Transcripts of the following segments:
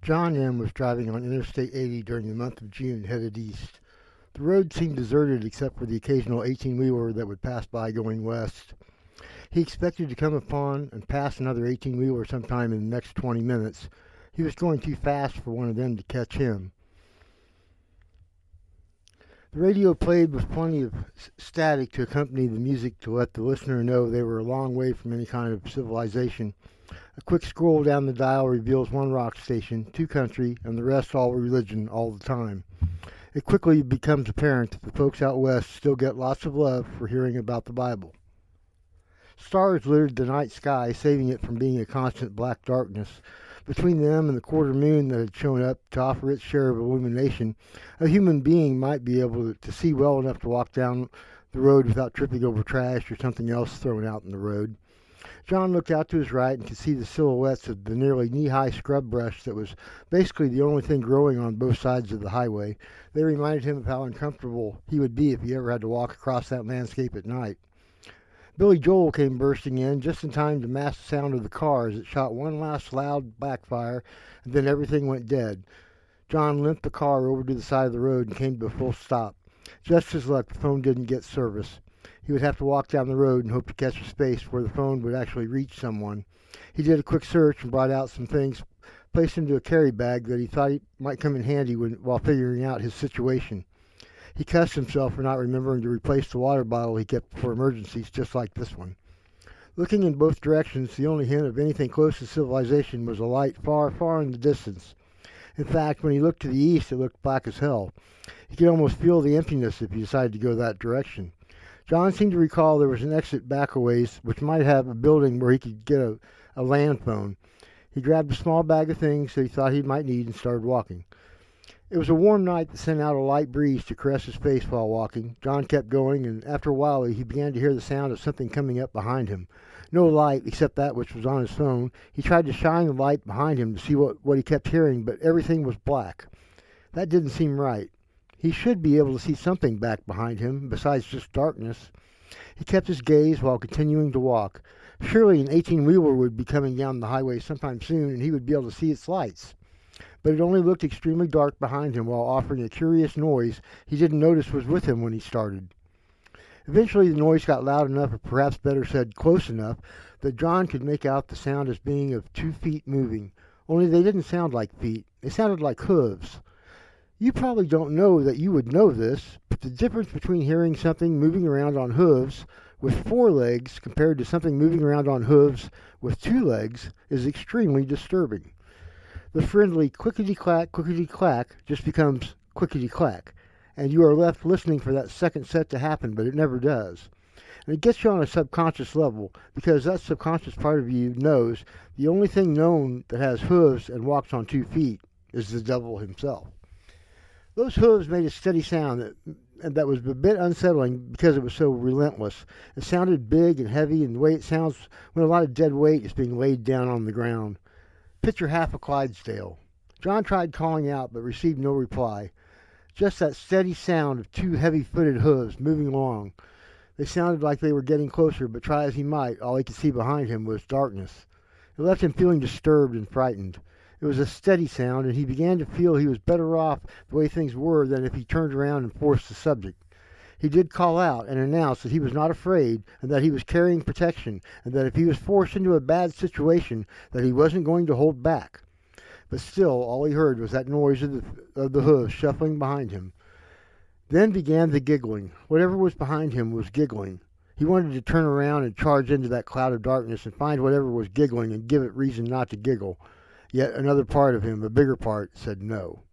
John M. was driving on Interstate 80 during the month of June headed east. The road seemed deserted except for the occasional 18-wheeler that would pass by going west. He expected to come upon and pass another 18-wheeler sometime in the next 20 minutes. He was going too fast for one of them to catch him. The radio played with plenty of static to accompany the music to let the listener know they were a long way from any kind of civilization. A quick scroll down the dial reveals one rock station, two country, and the rest all religion all the time. It quickly becomes apparent that the folks out west still get lots of love for hearing about the Bible. Stars littered the night sky, saving it from being a constant black darkness. Between them and the quarter moon that had shown up to offer its share of illumination, a human being might be able to see well enough to walk down the road without tripping over trash or something else thrown out in the road. John looked out to his right and could see the silhouettes of the nearly knee-high scrub brush that was basically the only thing growing on both sides of the highway. They reminded him of how uncomfortable he would be if he ever had to walk across that landscape at night. Billy Joel came bursting in just in time to mask the sound of the car as it shot one last loud backfire, and then everything went dead. John limped the car over to the side of the road and came to a full stop. Just his luck, the phone didn't get service. He would have to walk down the road and hope to catch a space where the phone would actually reach someone. He did a quick search and brought out some things placed into a carry bag that he thought might come in handy while figuring out his situation. He cussed himself for not remembering to replace the water bottle he kept for emergencies just like this one. Looking in both directions, the only hint of anything close to civilization was a light far, far in the distance. In fact, when he looked to the east, it looked black as hell. He could almost feel the emptiness if he decided to go that direction. John seemed to recall there was an exit back a ways, which might have a building where he could get a land phone. He grabbed a small bag of things that he thought he might need and started walking. It was a warm night that sent out a light breeze to caress his face while walking. John kept going, and after a while he began to hear the sound of something coming up behind him. No light, except that which was on his phone. He tried to shine the light behind him to see what he kept hearing, but everything was black. That didn't seem right. He should be able to see something back behind him, besides just darkness. He kept his gaze while continuing to walk. Surely an 18-wheeler would be coming down the highway sometime soon, and he would be able to see its lights. But it only looked extremely dark behind him while offering a curious noise he didn't notice was with him when he started. Eventually the noise got loud enough, or perhaps better said close enough, that John could make out the sound as being of 2 feet moving. Only they didn't sound like feet. They sounded like hooves. You probably don't know that you would know this, but the difference between hearing something moving around on hooves with 4 legs compared to something moving around on hooves with 2 legs is extremely disturbing. The friendly clickety-clack just becomes clickety-clack, and you are left listening for that second set to happen, but it never does. And it gets you on a subconscious level, because that subconscious part of you knows the only thing known that has hooves and walks on 2 feet is the devil himself. Those hooves made a steady sound that was a bit unsettling because it was so relentless. It sounded big and heavy in the way it sounds when a lot of dead weight is being laid down on the ground. Picture half a Clydesdale. John tried calling out but received no reply. Just that steady sound of 2 heavy-footed hooves moving along. They sounded like they were getting closer, but try as he might, all he could see behind him was darkness. It left him feeling disturbed and frightened. It was a steady sound, and he began to feel he was better off the way things were than if he turned around and forced the subject. He did call out and announce that he was not afraid and that he was carrying protection, and that if he was forced into a bad situation, that he wasn't going to hold back. But still, all he heard was that noise of the hooves shuffling behind him. Then began the giggling. Whatever was behind him was giggling. He wanted to turn around and charge into that cloud of darkness and find whatever was giggling and give it reason not to giggle. Yet another part of him, a bigger part, said no.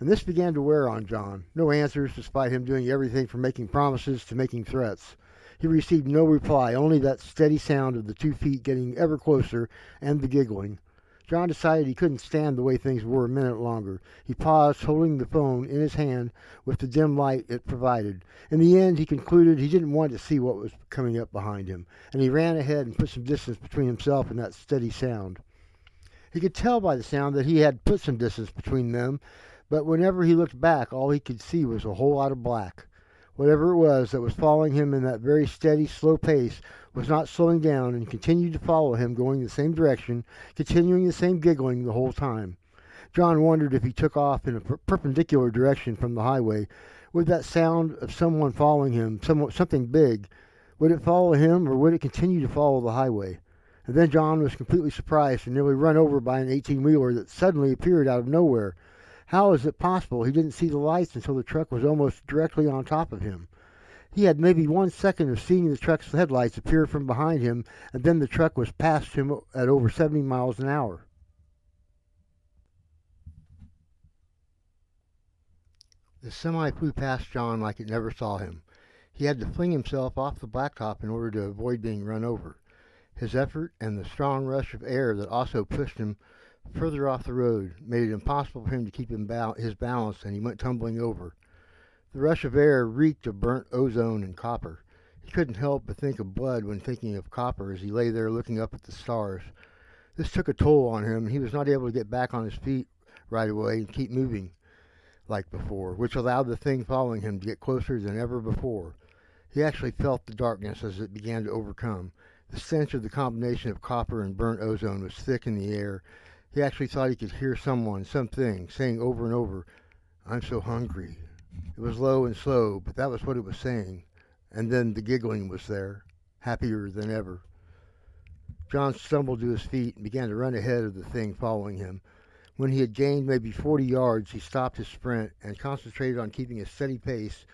And this began to wear on John. No answers, despite him doing everything from making promises to making threats. He received no reply, only that steady sound of the 2 feet getting ever closer and the giggling. John decided he couldn't stand the way things were a minute longer. He paused, holding the phone in his hand with the dim light it provided. In the end, he concluded he didn't want to see what was coming up behind him, and he ran ahead and put some distance between himself and that steady sound. He could tell by the sound that he had put some distance between them, but whenever he looked back, all he could see was a whole lot of black. Whatever it was that was following him in that very steady, slow pace was not slowing down and continued to follow him, going the same direction, continuing the same giggling the whole time. John wondered if he took off in a perpendicular direction from the highway, would that sound of someone following him, something big, would it follow him or would it continue to follow the highway? And then John was completely surprised and nearly run over by an 18-wheeler that suddenly appeared out of nowhere. How is it possible he didn't see the lights until the truck was almost directly on top of him? He had maybe 1 second of seeing the truck's headlights appear from behind him, and then the truck was past him at over 70 miles an hour. The semi flew past John like it never saw him. He had to fling himself off the blacktop in order to avoid being run over. His effort and the strong rush of air that also pushed him further off the road made it impossible for him to keep his balance, and he went tumbling over. The rush of air reeked of burnt ozone and copper. He couldn't help but think of blood when thinking of copper as he lay there looking up at the stars. This took a toll on him, and he was not able to get back on his feet right away and keep moving like before, which allowed the thing following him to get closer than ever before. He actually felt the darkness as it began to overcome. The stench of the combination of copper and burnt ozone was thick in the air. He actually thought he could hear something, saying over and over, "I'm so hungry." It was low and slow, but that was what it was saying. And then the giggling was there, happier than ever. John stumbled to his feet and began to run ahead of the thing following him. When he had gained maybe 40 yards, he stopped his sprint and concentrated on keeping a steady pace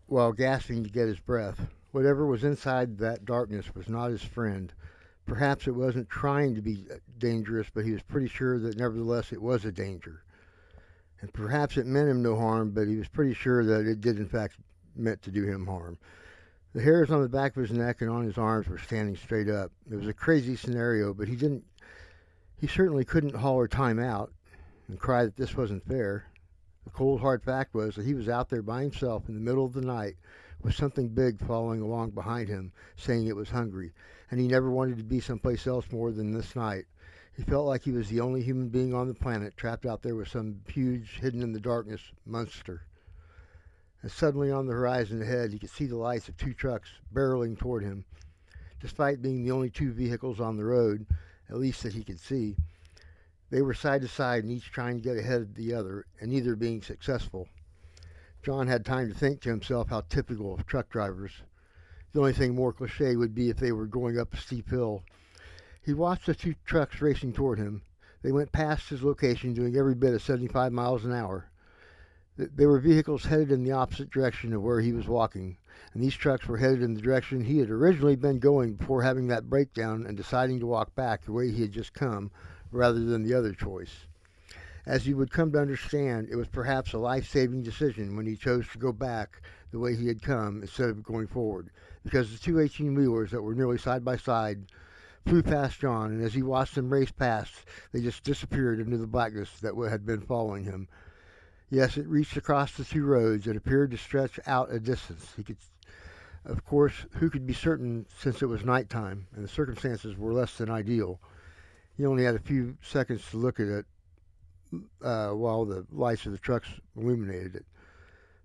while gasping to get his breath. Whatever was inside that darkness was not his friend. Perhaps it wasn't trying to be dangerous, but he was pretty sure that nevertheless it was a danger. And perhaps it meant him no harm, but he was pretty sure that it did in fact meant to do him harm. The hairs on the back of his neck and on his arms were standing straight up. It was a crazy scenario, but he certainly couldn't holler time out and cry that this wasn't fair. The cold hard fact was that he was out there by himself in the middle of the night with something big following along behind him, saying it was hungry, and he never wanted to be someplace else more than this night. He felt like he was the only human being on the planet, trapped out there with some huge, hidden in the darkness monster. And suddenly on the horizon ahead, he could see the lights of two trucks barreling toward him. Despite being the only two vehicles on the road, at least that he could see, they were side to side and each trying to get ahead of the other, and neither being successful. John had time to think to himself how typical of truck drivers. The only thing more cliche would be if they were going up a steep hill. He watched the two trucks racing toward him. They went past his location doing every bit of 75 miles an hour. They were vehicles headed in the opposite direction of where he was walking, and these trucks were headed in the direction he had originally been going before having that breakdown and deciding to walk back the way he had just come, rather than the other choice. As he would come to understand, it was perhaps a life-saving decision when he chose to go back the way he had come instead of going forward, because the two 18-wheelers that were nearly side by side flew past John, and as he watched them race past, they just disappeared into the blackness that had been following him. Yes, it reached across the two roads. It appeared to stretch out a distance. Of course, who could be certain since it was nighttime and the circumstances were less than ideal? He only had a few seconds to look at it while the lights of the trucks illuminated it.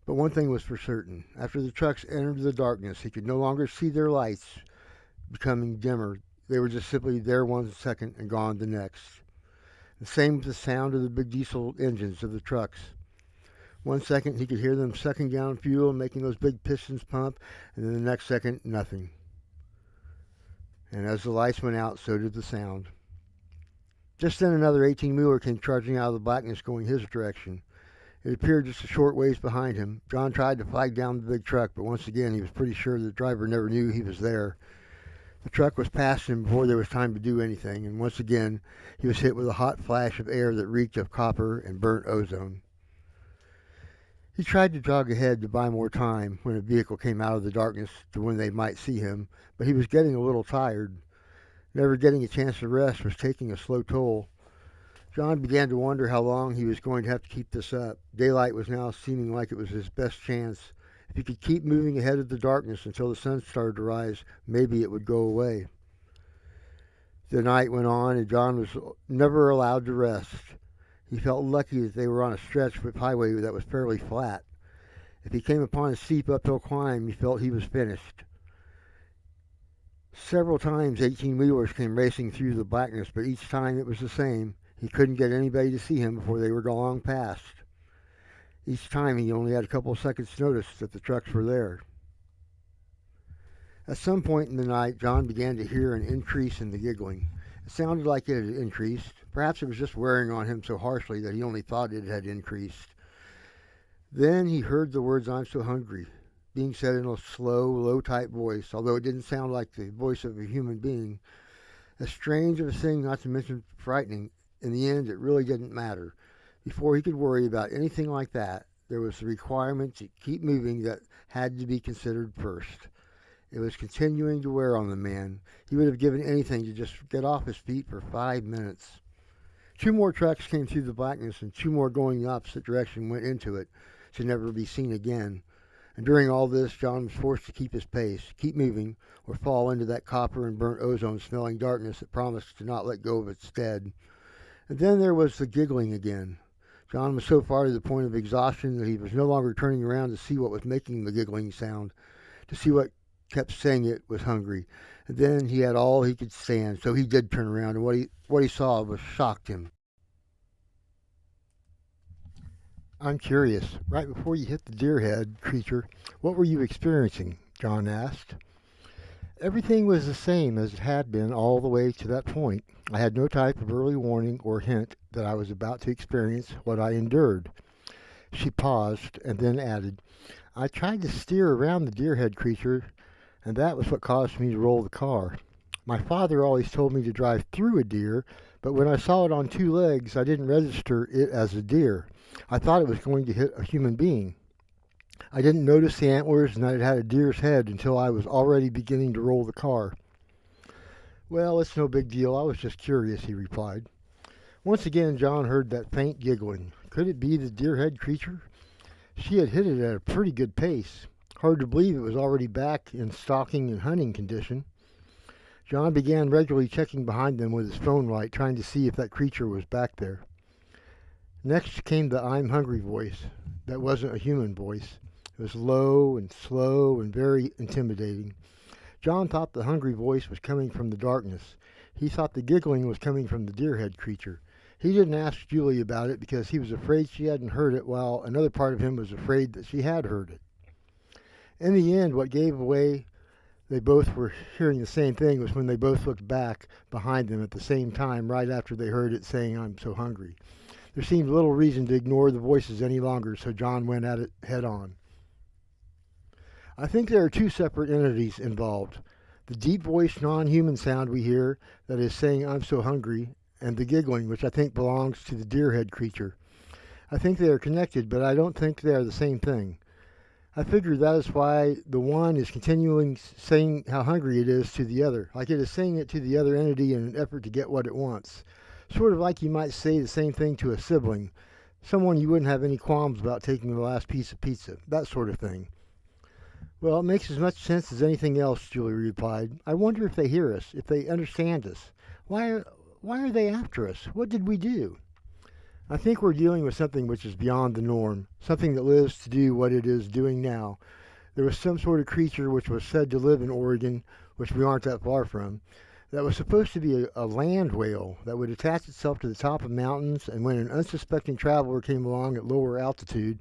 But one thing was for certain. After the trucks entered the darkness, he could no longer see their lights becoming dimmer. They were just simply there 1 second and gone the next. The same with the sound of the big diesel engines of the trucks. 1 second he could hear them sucking down fuel and making those big pistons pump, and then the next second, nothing. And as the lights went out, so did the sound. Just then another 18-wheeler came charging out of the blackness going his direction. It appeared just a short ways behind him. John tried to flag down the big truck, but once again he was pretty sure the driver never knew he was there. The truck was past him before there was time to do anything, and once again he was hit with a hot flash of air that reeked of copper and burnt ozone. He tried to jog ahead to buy more time when a vehicle came out of the darkness to when they might see him, but he was getting a little tired. Never getting a chance to rest was taking a slow toll. John began to wonder how long he was going to have to keep this up. Daylight was now seeming like it was his best chance. If he could keep moving ahead of the darkness until the sun started to rise, maybe it would go away. The night went on, and John was never allowed to rest. He felt lucky that they were on a stretch of highway that was fairly flat. If he came upon a steep uphill climb, he felt he was finished. Several times 18-wheelers came racing through the blackness, but each time it was the same. He couldn't get anybody to see him before they were long past. Each time he only had a couple of seconds' notice that the trucks were there. At some point in the night, John began to hear an increase in the giggling. It sounded like it had increased. Perhaps it was just wearing on him so harshly that he only thought it had increased. Then he heard the words, "I'm so hungry," being said in a slow, low-type voice, although it didn't sound like the voice of a human being. As strange of a thing, not to mention frightening, in the end it really didn't matter. Before he could worry about anything like that, there was the requirement to keep moving that had to be considered first. It was continuing to wear on the man. He would have given anything to just get off his feet for 5 minutes. 2 more trucks came through the blackness, and 2 more going the opposite direction went into it to never be seen again. And during all this, John was forced to keep his pace, keep moving, or fall into that copper and burnt ozone smelling darkness that promised to not let go of its dead. And then there was the giggling again. John was so far to the point of exhaustion that he was no longer turning around to see what was making the giggling sound, to see what kept saying it was hungry. And then he had all he could stand, so he did turn around, and what he saw was shocked him. "I'm curious, right before you hit the deer-head creature, what were you experiencing?" John asked. Everything was the same as it had been all the way to that point. I had no type of early warning or hint that I was about to experience what I endured. She paused and then added, "I tried to steer around the deer-head creature, and that was what caused me to roll the car. My father always told me to drive through a deer, but when I saw it on 2 legs, I didn't register it as a deer. I thought it was going to hit a human being. I didn't notice the antlers and that it had a deer's head until I was already beginning to roll the car." "Well, it's no big deal. I was just curious," he replied. Once again, John heard that faint giggling. Could it be the deer-head creature? She had hit it at a pretty good pace. Hard to believe it was already back in stalking and hunting condition. John began regularly checking behind them with his phone light, trying to see if that creature was back there. Next came the "I'm hungry" voice. That wasn't a human voice. It was low and slow and very intimidating. John thought the hungry voice was coming from the darkness. He thought the giggling was coming from the deer-head creature. He didn't ask Julie about it because he was afraid she hadn't heard it, while another part of him was afraid that she had heard it. In the end, what gave away they both were hearing the same thing was when they both looked back behind them at the same time right after they heard it saying, "I'm so hungry." There seemed little reason to ignore the voices any longer, so John went at it head on. I think there are 2 separate entities involved. The deep-voiced non-human sound we hear that is saying, "I'm so hungry," and the giggling, which I think belongs to the deer-head creature. I think they are connected, but I don't think they are the same thing. I figure that is why the one is continuing saying how hungry it is to the other, like it is saying it to the other entity in an effort to get what it wants. Sort of like you might say the same thing to a sibling, someone you wouldn't have any qualms about taking the last piece of pizza, that sort of thing. "Well, it makes as much sense as anything else," Julie replied. "I wonder if they hear us, if they understand us. Why are they after us? What did we do?" "I think we're dealing with something which is beyond the norm, something that lives to do what it is doing now. There was some sort of creature which was said to live in Oregon, which we aren't that far from, that was supposed to be a land whale that would attach itself to the top of mountains, and when an unsuspecting traveler came along at lower altitude,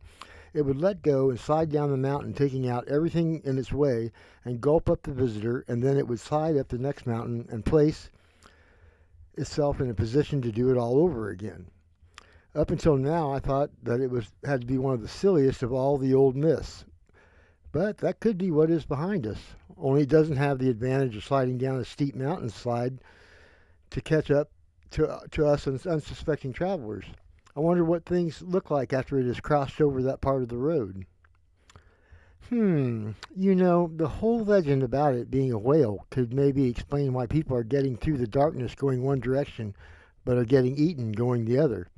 it would let go and slide down the mountain, taking out everything in its way, and gulp up the visitor, and then it would slide up the next mountain and place itself in a position to do it all over again. Up until now, I thought that it had to be one of the silliest of all the old myths. But that could be what is behind us, only it doesn't have the advantage of sliding down a steep mountain slide to catch up to us unsuspecting travelers. I wonder what things look like after it has crossed over that part of the road. The whole legend about it being a whale could maybe explain why people are getting through the darkness going one direction, but are getting eaten going the other.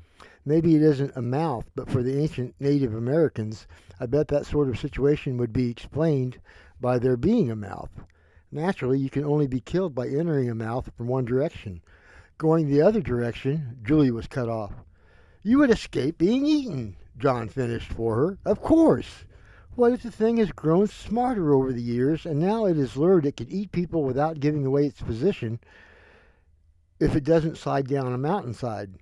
Maybe it isn't a mouth, but for the ancient Native Americans, I bet that sort of situation would be explained by there being a mouth. Naturally, you can only be killed by entering a mouth from one direction. Going the other direction, Julie was cut off. "You would escape being eaten," John finished for her. "Of course. What if the thing has grown smarter over the years, and now it has learned it can eat people without giving away its position if it doesn't slide down a mountainside?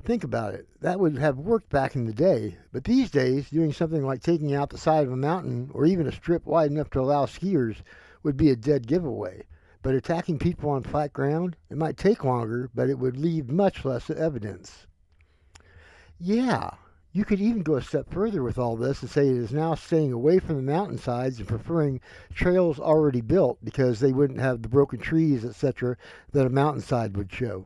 Think about it. That would have worked back in the day. But these days, doing something like taking out the side of a mountain or even a strip wide enough to allow skiers would be a dead giveaway. But attacking people on flat ground, it might take longer, but it would leave much less evidence. Yeah, you could even go a step further with all this and say it is now staying away from the mountainsides and preferring trails already built because they wouldn't have the broken trees, etc., that a mountainside would show.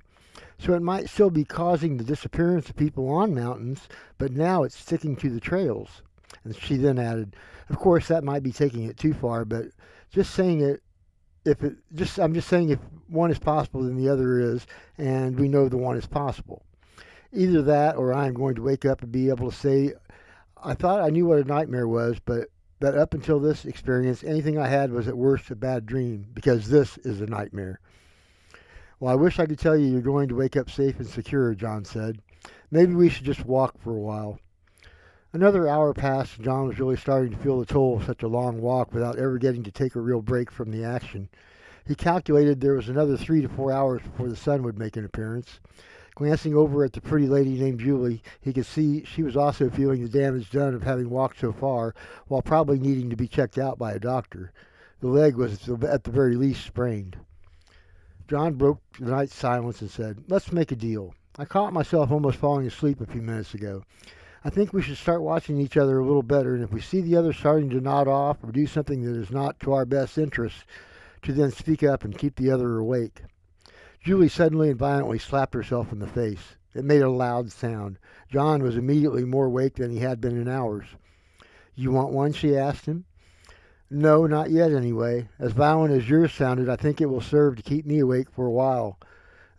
So it might still be causing the disappearance of people on mountains, but now it's sticking to the trails. And she then added, of course that might be taking it too far, but just saying it if it just I'm just saying if one is possible then the other is, and we know the one is possible. Either that or I'm going to wake up and be able to say I thought I knew what a nightmare was, but that up until this experience anything I had was at worst a bad dream because this is a nightmare. Well, I wish I could tell you you're going to wake up safe and secure, John said. Maybe we should just walk for a while. Another hour passed, and John was really starting to feel the toll of such a long walk without ever getting to take a real break from the action. He calculated there was another 3 to 4 hours before the sun would make an appearance. Glancing over at the pretty lady named Julie, he could see she was also feeling the damage done of having walked so far, while probably needing to be checked out by a doctor. The leg was at the very least sprained. John broke the night's silence and said, "Let's make a deal. I caught myself almost falling asleep a few minutes ago. I think we should start watching each other a little better, and if we see the other starting to nod off or do something that is not to our best interest, to then speak up and keep the other awake." Julie suddenly and violently slapped herself in the face. It made a loud sound. John was immediately more awake than he had been in hours. "You want one?" she asked him. "No, not yet anyway. As violent as yours sounded, I think it will serve to keep me awake for a while.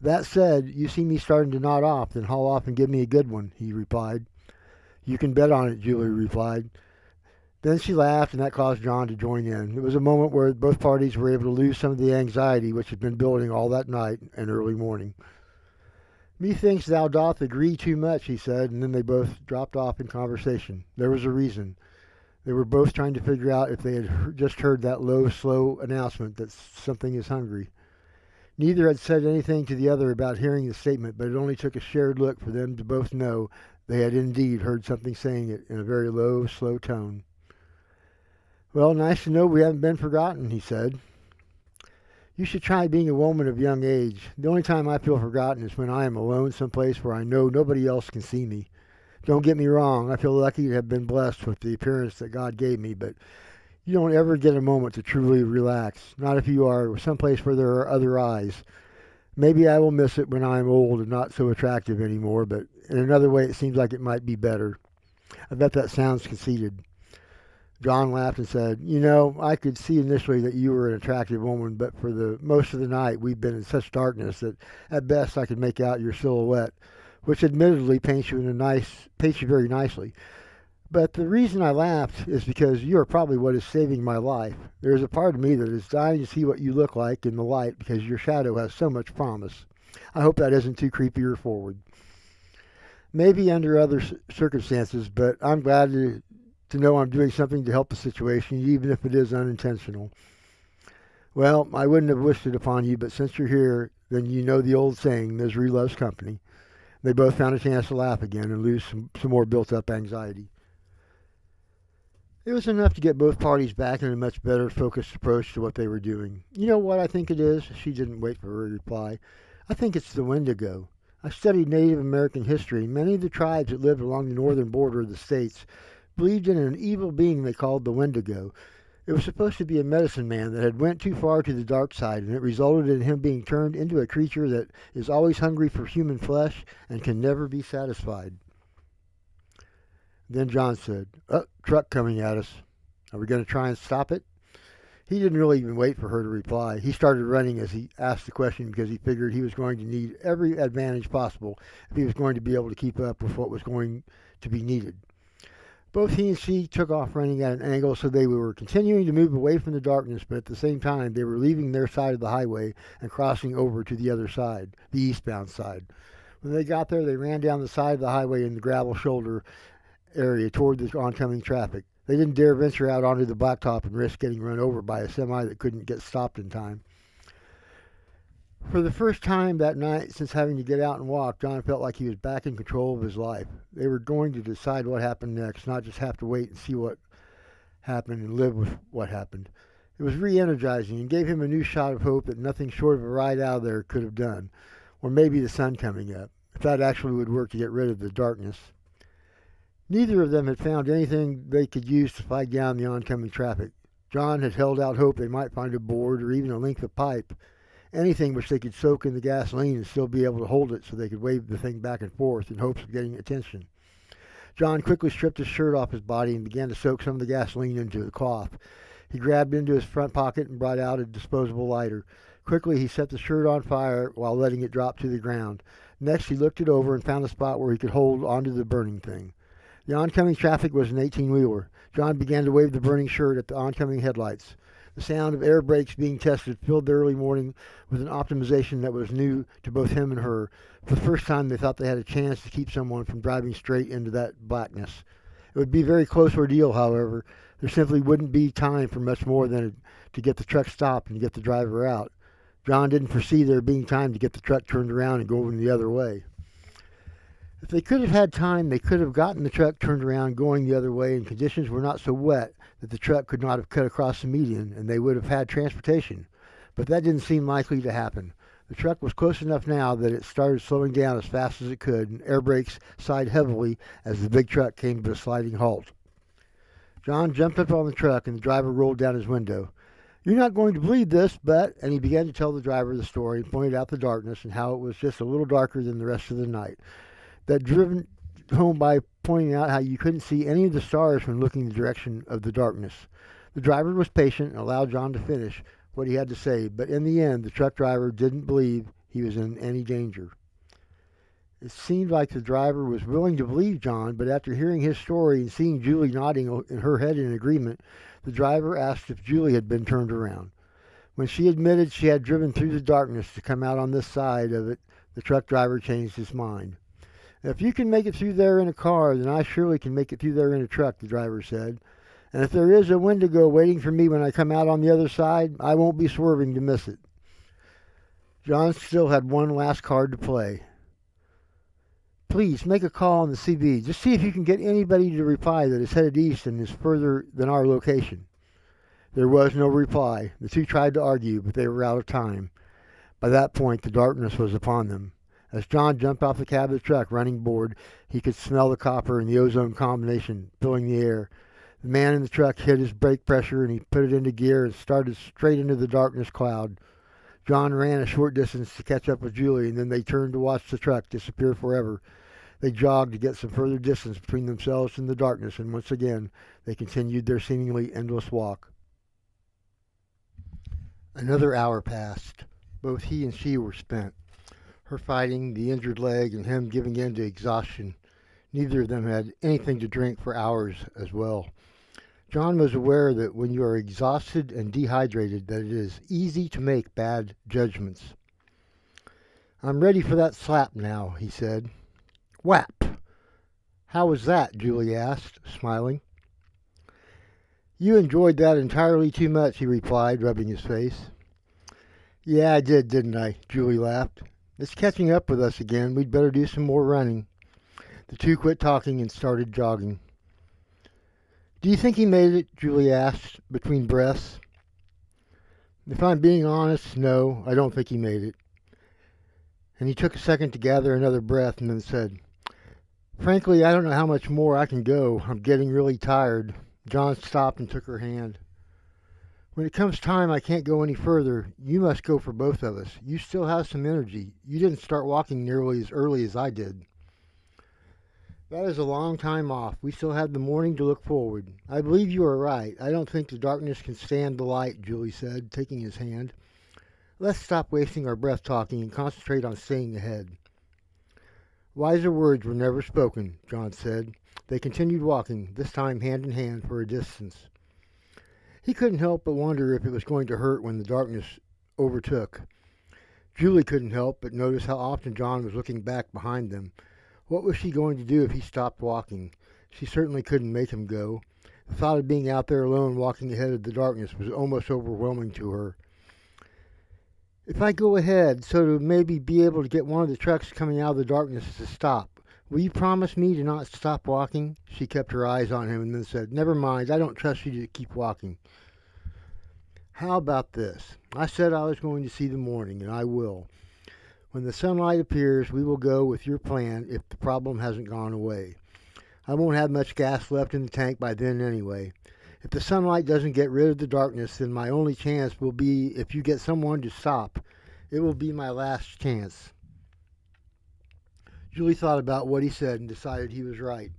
That said, you see me starting to nod off, then haul off and give me a good one," he replied. "You can bet on it," Julie replied. Then she laughed, and that caused John to join in. It was a moment where both parties were able to lose some of the anxiety which had been building all that night and early morning. "Methinks thou doth agree too much," he said, and then they both dropped off in conversation. There was a reason. They were both trying to figure out if they had just heard that low, slow announcement that something is hungry. Neither had said anything to the other about hearing the statement, but it only took a shared look for them to both know they had indeed heard something saying it in a very low, slow tone. "Well, nice to know we haven't been forgotten," he said. "You should try being a woman of young age. The only time I feel forgotten is when I am alone someplace where I know nobody else can see me. Don't get me wrong, I feel lucky to have been blessed with the appearance that God gave me, but you don't ever get a moment to truly relax, not if you are someplace where there are other eyes. Maybe I will miss it when I am old and not so attractive anymore, but in another way it seems like it might be better. I bet that sounds conceited." John laughed and said, "You know, I could see initially that you were an attractive woman, but for the most of the night we've been in such darkness that at best I could make out your silhouette, which admittedly paints you very nicely. But the reason I laughed is because you are probably what is saving my life. There is a part of me that is dying to see what you look like in the light because your shadow has so much promise. I hope that isn't too creepy or forward." "Maybe under other circumstances, but I'm glad to know I'm doing something to help the situation, even if it is unintentional." "Well, I wouldn't have wished it upon you, but since you're here, then you know the old saying, misery loves company." They both found a chance to laugh again and lose some more built-up anxiety. It was enough to get both parties back in a much better focused approach to what they were doing. "You know what I think it is?" She didn't wait for her reply. "I think it's the Wendigo. I studied Native American history. Many of the tribes that lived along the northern border of the states believed in an evil being they called the Wendigo. It was supposed to be a medicine man that had went too far to the dark side, and it resulted in him being turned into a creature that is always hungry for human flesh and can never be satisfied." Then John said, "Oh, truck coming at us. Are we going to try and stop it?" He didn't really even wait for her to reply. He started running as he asked the question because he figured he was going to need every advantage possible if he was going to be able to keep up with what was going to be needed. Both he and she took off running at an angle so they were continuing to move away from the darkness, but at the same time they were leaving their side of the highway and crossing over to the other side, the eastbound side. When they got there, they ran down the side of the highway in the gravel shoulder area toward the oncoming traffic. They didn't dare venture out onto the blacktop and risk getting run over by a semi that couldn't get stopped in time. For the first time that night since having to get out and walk, John felt like he was back in control of his life. They were going to decide what happened next, not just have to wait and see what happened and live with what happened. It was re-energizing and gave him a new shot of hope that nothing short of a ride out of there could have done, or maybe the sun coming up, if that actually would work to get rid of the darkness. Neither of them had found anything they could use to flag down the oncoming traffic. John had held out hope they might find a board or even a length of pipe, anything which they could soak in the gasoline and still be able to hold it so they could wave the thing back and forth in hopes of getting attention. John quickly stripped his shirt off his body and began to soak some of the gasoline into the cloth. He grabbed into his front pocket and brought out a disposable lighter. Quickly he set the shirt on fire while letting it drop to the ground. Next he looked it over and found a spot where he could hold onto the burning thing. The oncoming traffic was an 18-wheeler. John began to wave the burning shirt at the oncoming headlights. The sound of air brakes being tested filled the early morning with an optimization that was new to both him and her. For the first time they thought they had a chance to keep someone from driving straight into that blackness. It would be a very close ordeal, however. There simply wouldn't be time for much more than to get the truck stopped and get the driver out. John didn't foresee there being time to get the truck turned around and going the other way. If they could have had time, they could have gotten the truck turned around going the other way, and conditions were not so wet that the truck could not have cut across the median, and they would have had transportation. But that didn't seem likely to happen. The truck was close enough now that it started slowing down as fast as it could, and air brakes sighed heavily as the big truck came to a sliding halt. John jumped up on the truck, and the driver rolled down his window. "You're not going to believe this, but—" and he began to tell the driver the story and pointed out the darkness and how it was just a little darker than the rest of the night. That driven home by pointing out how you couldn't see any of the stars when looking the direction of the darkness. The driver was patient and allowed John to finish what he had to say, but in the end the truck driver didn't believe he was in any danger. It seemed like the driver was willing to believe John, but after hearing his story and seeing Julie nodding in her head in agreement, the driver asked if Julie had been turned around. When she admitted she had driven through the darkness to come out on this side of it, the truck driver changed his mind. "If you can make it through there in a car, then I surely can make it through there in a truck," the driver said. "And if there is a Wendigo waiting for me when I come out on the other side, I won't be swerving to miss it." John still had one last card to play. "Please make a call on the CB. Just see if you can get anybody to reply that is headed east and is further than our location." There was no reply. The two tried to argue, but they were out of time. By that point, the darkness was upon them. As John jumped off the cab of the truck, running board, he could smell the copper and the ozone combination filling the air. The man in the truck hit his brake pressure and he put it into gear and started straight into the darkness cloud. John ran a short distance to catch up with Julie, and then they turned to watch the truck disappear forever. They jogged to get some further distance between themselves and the darkness, and once again they continued their seemingly endless walk. Another hour passed. Both he and she were spent. Her fighting, the injured leg, and him giving in to exhaustion. Neither of them had anything to drink for hours as well. John was aware that when you are exhausted and dehydrated, that it is easy to make bad judgments. "I'm ready for that slap now," he said. "Whap!" "How was that?" Julie asked, smiling. "You enjoyed that entirely too much," he replied, rubbing his face. "Yeah, I did, didn't I?" Julie laughed. "It's catching up with us again. We'd better do some more running." The two quit talking and started jogging. "Do you think he made it?" Julie asked, between breaths. "If I'm being honest, no, I don't think he made it." And he took a second to gather another breath and then said, "Frankly, I don't know how much more I can go. I'm getting really tired." John stopped and took her hand. "When it comes time I can't go any further. You must go for both of us. You still have some energy. You didn't start walking nearly as early as I did." "That is a long time off. We still have the morning to look forward. I believe you are right. I don't think the darkness can stand the light," Julie said, taking his hand. "Let's stop wasting our breath talking and concentrate on staying ahead." Wiser words were never spoken, John said. They continued walking, this time hand in hand for a distance. He couldn't help but wonder if it was going to hurt when the darkness overtook. Julie couldn't help but notice how often John was looking back behind them. What was she going to do if he stopped walking? She certainly couldn't make him go. The thought of being out there alone walking ahead of the darkness was almost overwhelming to her. If I go ahead, so to maybe be able to get one of the trucks coming out of the darkness to stop, will you promise me to not stop walking?" She kept her eyes on him and then said, "Never mind, I don't trust you to keep walking. How about this? I said I was going to see the morning, and I will. When the sunlight appears, we will go with your plan if the problem hasn't gone away. I won't have much gas left in the tank by then anyway. If the sunlight doesn't get rid of the darkness, then my only chance will be if you get someone to stop. It will be my last chance." Julie thought about what he said and decided he was right.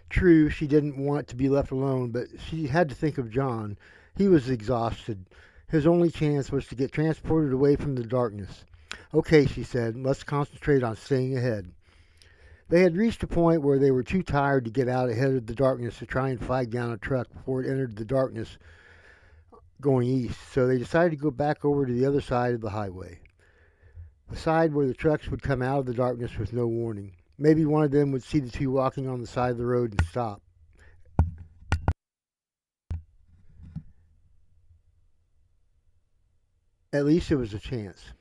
True, she didn't want to be left alone, but she had to think of John. He was exhausted. His only chance was to get transported away from the darkness. "Okay," she said, "let's concentrate on staying ahead." They had reached a point where they were too tired to get out ahead of the darkness to try and flag down a truck before it entered the darkness going east, so they decided to go back over to the other side of the highway, the side where the trucks would come out of the darkness with no warning. Maybe one of them would see the two walking on the side of the road and stop. At least it was a chance.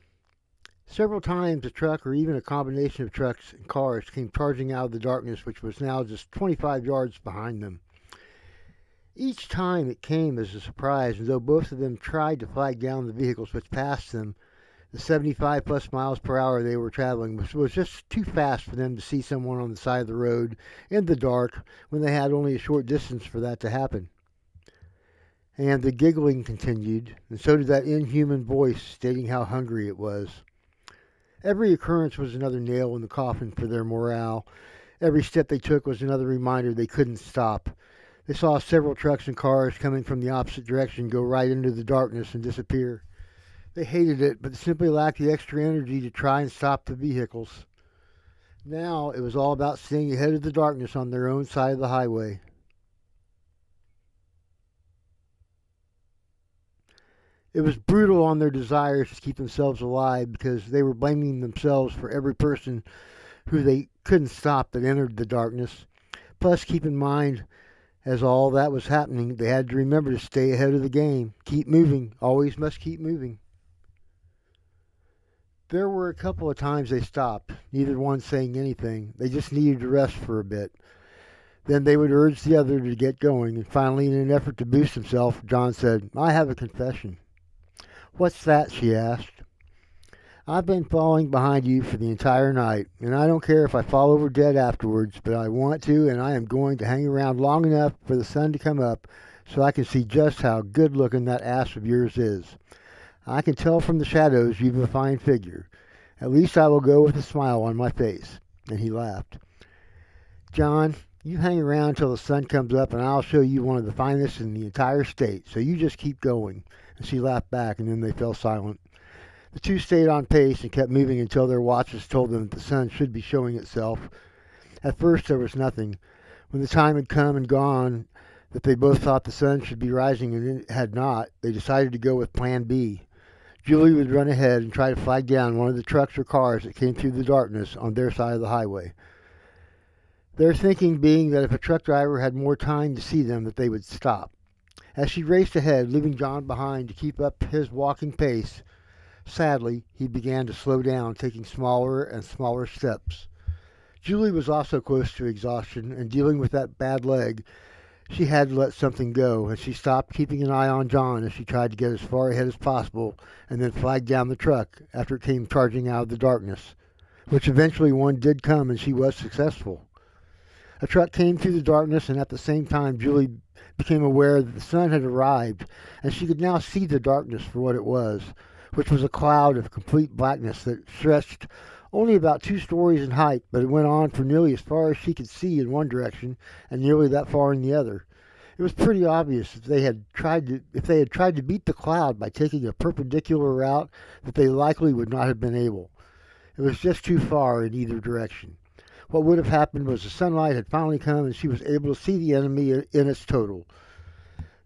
Several times a truck or even a combination of trucks and cars came charging out of the darkness, which was now just 25 yards behind them. Each time it came as a surprise, and though both of them tried to flag down the vehicles which passed them, the 75 plus miles per hour they were traveling was just too fast for them to see someone on the side of the road in the dark when they had only a short distance for that to happen. And the giggling continued, and so did that inhuman voice stating how hungry it was. Every occurrence was another nail in the coffin for their morale. Every step they took was another reminder they couldn't stop. They saw several trucks and cars coming from the opposite direction go right into the darkness and disappear. They hated it, but simply lacked the extra energy to try and stop the vehicles. Now it was all about staying ahead of the darkness on their own side of the highway. It was brutal on their desires to keep themselves alive because they were blaming themselves for every person who they couldn't stop that entered the darkness. Plus, keep in mind, as all that was happening, they had to remember to stay ahead of the game. Keep moving. Always must keep moving. There were a couple of times they stopped, neither one saying anything. They just needed to rest for a bit. Then they would urge the other to get going, and finally, in an effort to boost himself, John said, "I have a confession." "What's that?" she asked. "I've been following behind you for the entire night, and I don't care if I fall over dead afterwards, but I want to, and I am going to hang around long enough for the sun to come up so I can see just how good looking that ass of yours is. I can tell from the shadows you've a fine figure. At least I will go with a smile on my face." And he laughed. "John, you hang around till the sun comes up and I'll show you one of the finest in the entire state, so you just keep going." And she laughed back, and then they fell silent. The two stayed on pace and kept moving until their watches told them that the sun should be showing itself. At first there was nothing. When the time had come and gone that they both thought the sun should be rising and it had not, they decided to go with Plan B. Julie would run ahead and try to flag down one of the trucks or cars that came through the darkness on their side of the highway. Their thinking being that if a truck driver had more time to see them, that they would stop. As she raced ahead, leaving John behind to keep up his walking pace, sadly, he began to slow down, taking smaller and smaller steps. Julie was also close to exhaustion, and dealing with that bad leg, she had to let something go, and she stopped keeping an eye on John as she tried to get as far ahead as possible and then flag down the truck after it came charging out of the darkness, which eventually one did come, and she was successful. A truck came through the darkness, and at the same time Julie became aware that the sun had arrived, and she could now see the darkness for what it was, which was a cloud of complete blackness that stretched only about 2 stories in height, but it went on for nearly as far as she could see in one direction and nearly that far in the other. It was pretty obvious if they had tried to beat the cloud by taking a perpendicular route, that they likely would not have been able. It was just too far in either direction. What would have happened was the sunlight had finally come and she was able to see the enemy in its total.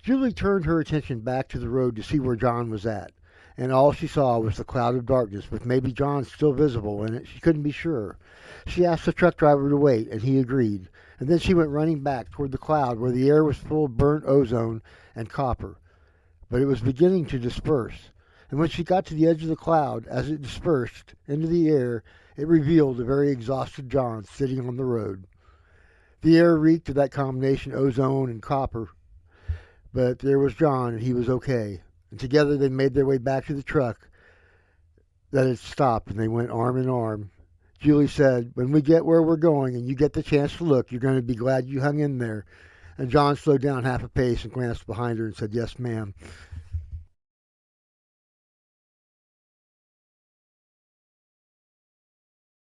Julie turned her attention back to the road to see where John was at, and all she saw was the cloud of darkness, with maybe John still visible in it. She couldn't be sure. She asked the truck driver to wait, and he agreed, and then she went running back toward the cloud where the air was full of burnt ozone and copper. But it was beginning to disperse. And when she got to the edge of the cloud, as it dispersed into the air, it revealed a very exhausted John sitting on the road. The air reeked of that combination ozone and copper, but there was John, and he was okay. And together they made their way back to the truck that had stopped, and they went arm in arm. Julie said, "When we get where we're going and you get the chance to look, you're going to be glad you hung in there." And John slowed down half a pace and glanced behind her and said, "Yes, ma'am."